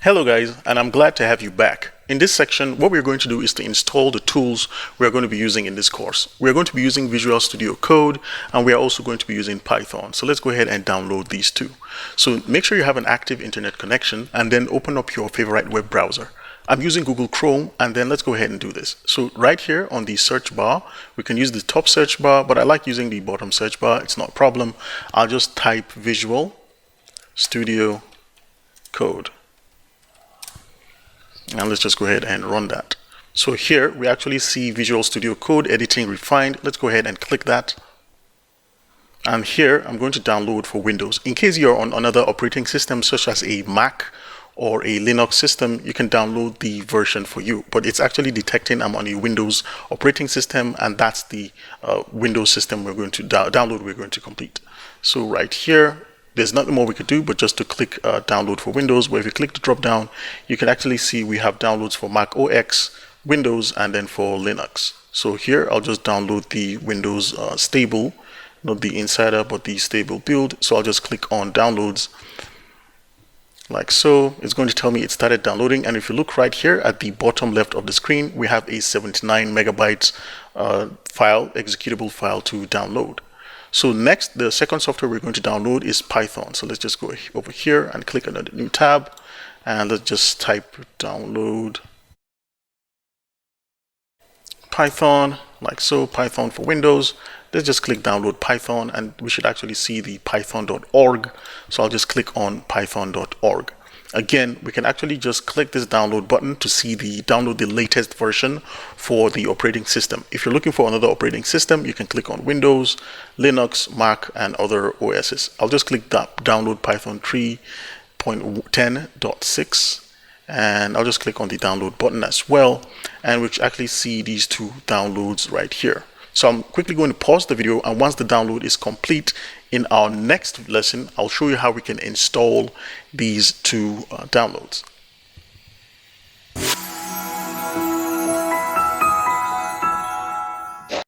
Hello guys, and I'm glad to have you back. In this section, what we're going to do is to install the tools we're going to be using in this course. We're going to be using Visual Studio Code, and we are also going to be using Python. So let's go ahead and download these two. So make sure you have an active internet connection, and then open up your favorite web browser. I'm using Google Chrome, and then let's go ahead and do this. So right here on the search bar, we can use the top search bar, but I like using the bottom search bar. It's not a problem. I'll just type Visual Studio Code. And let's just go ahead and run that. So here we actually see Visual Studio Code editing refined. Let's go ahead and click that. And here I'm going to download for Windows. In case you're on another operating system such as a Mac or a Linux system, you can download the version for you. But it's actually detecting I'm on a Windows operating system, and that's the Windows system we're going to download, we're going to complete. So right here, there's nothing more we could do but just to click download for Windows, where if you click the drop down, you can actually see we have downloads for Mac OS, Windows, and then for Linux. So here I'll just download the Windows stable, not the insider, but the stable build. So I'll just click on downloads like so. It's going to tell me it started downloading, and if you look right here at the bottom left of the screen, we have a 79 megabytes executable file to download. So next, the second software we're going to download is Python. So let's just go over here and click on the new tab, and let's just type download Python like so, Python for Windows. Let's just click download Python, and we should actually see the python.org. So I'll just click on python.org. Again, we can actually just click this download button to see download the latest version for the operating system. If you're looking for another operating system, you can click on Windows, Linux, Mac, and other OSs. I'll just click that download Python 3.10.6, and I'll just click on the download button as well, and we'll actually see these two downloads right here. So I'm quickly going to pause the video, and once the download is complete, in our next lesson, I'll show you how we can install these two downloads.